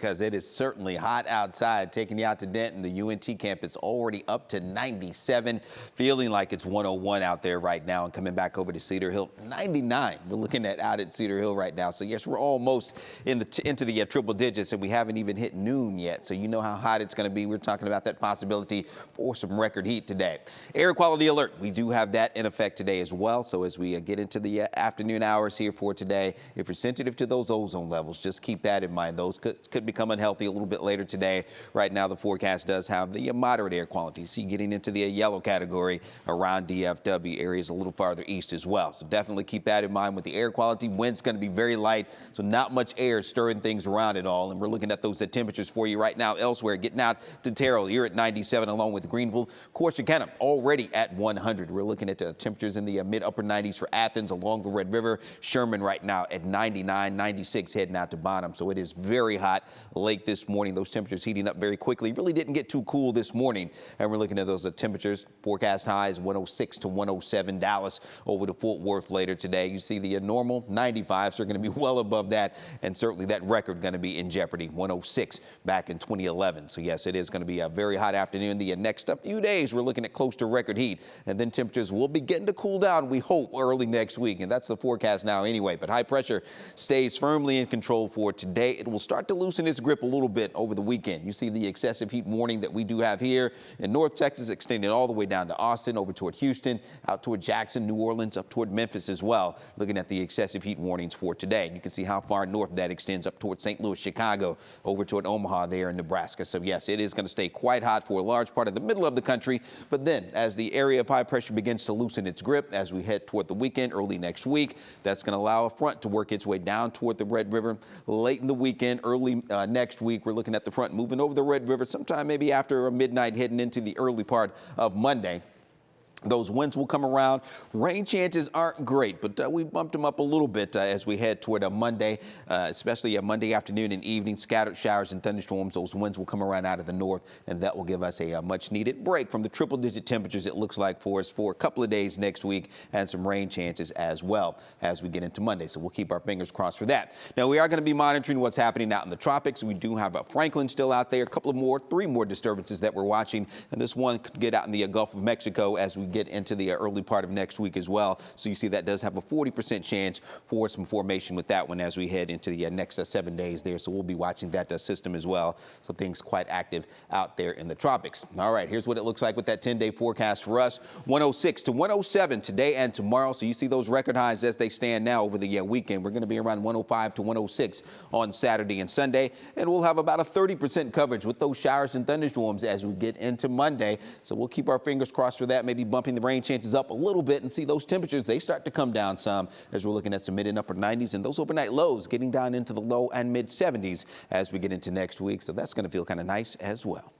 because it is certainly hot outside. Taking you out to Denton, the UNT campus already up to 97, feeling like it's 101 out there right now, and coming back over to Cedar Hill, 99. We're looking at out at Cedar Hill right now. So yes, we're almost into the triple digits, and we haven't even hit noon yet. So you know how hot it's going to be. We're talking about that possibility for some record heat today. Air quality alert, we do have that in effect today as well. So as we get into the afternoon hours here for today, if you're sensitive to those ozone levels, just keep that in mind. Those could become unhealthy a little bit later today. Right now, the forecast does have the moderate air quality. See, getting into the yellow category around DFW areas a little farther east as well. So definitely keep that in mind with the air quality. Wind's going to be very light, so not much air stirring things around at all. And we're looking at those temperatures for you right now elsewhere. Getting out to Terrell, you're at 97 along with Greenville. Corsicana already at 100. We're looking at temperatures in the mid-upper 90s for Athens along the Red River. Sherman right now at 99, 96 heading out to Bonham. So it is very hot late this morning. Those temperatures heating up very quickly. Really didn't get too cool this morning. And we're looking at those temperatures. Forecast highs 106 to 107. Dallas over to Fort Worth later today. You see the normal 95s are going to be well above that. And certainly that record going to be in jeopardy. 106 back in 2011. So yes, it is going to be a very hot afternoon. The next few days we're looking at close to record heat. And then temperatures will begin to cool down, we hope, early next week. And that's the forecast now anyway. But high pressure stays firmly in control for today. It will start to loosen its grip a little bit over the weekend. You see the excessive heat warning that we do have here in North Texas, extending all the way down to Austin, over toward Houston, out toward Jackson, New Orleans, up toward Memphis as well. Looking at the excessive heat warnings for today. And you can see how far north that extends up toward St. Louis, Chicago, over toward Omaha there in Nebraska. So yes, it is going to stay quite hot for a large part of the middle of the country. But then as the area of high pressure begins to loosen its grip as we head toward the weekend, early next week, that's going to allow a front to work its way down toward the Red River late in the weekend, early next week. We're looking at the front moving over the Red River sometime maybe after midnight, heading into the early part of Monday. Those winds will come around. Rain chances aren't great, but we bumped them up a little bit as we head toward a Monday, especially a Monday afternoon and evening. Scattered showers and thunderstorms. Those winds will come around out of the north, and that will give us a much needed break from the triple-digit temperatures it looks like for us for a couple of days next week, and some rain chances as well as we get into Monday. So we'll keep our fingers crossed for that. Now, we are going to be monitoring what's happening out in the tropics. We do have Franklin still out there, three more disturbances that we're watching, and this one could get out in the Gulf of Mexico as we get into the early part of next week as well. So you see that does have a 40% chance for some formation with that one as we head into the next 7 days there. So we'll be watching that system as well. So things quite active out there in the tropics. All right, here's what it looks like with that 10-day forecast for us. 106 to 107 today and tomorrow. So you see those record highs as they stand now over the weekend. We're going to be around 105 to 106 on Saturday and Sunday. And we'll have about a 30% coverage with those showers and thunderstorms as we get into Monday. So we'll keep our fingers crossed for that, maybe bumping the rain chances up a little bit, and see those temperatures, they start to come down some as we're looking at some mid and upper 90s, and those overnight lows getting down into the low and mid 70s as we get into next week. So that's going to feel kind of nice as well.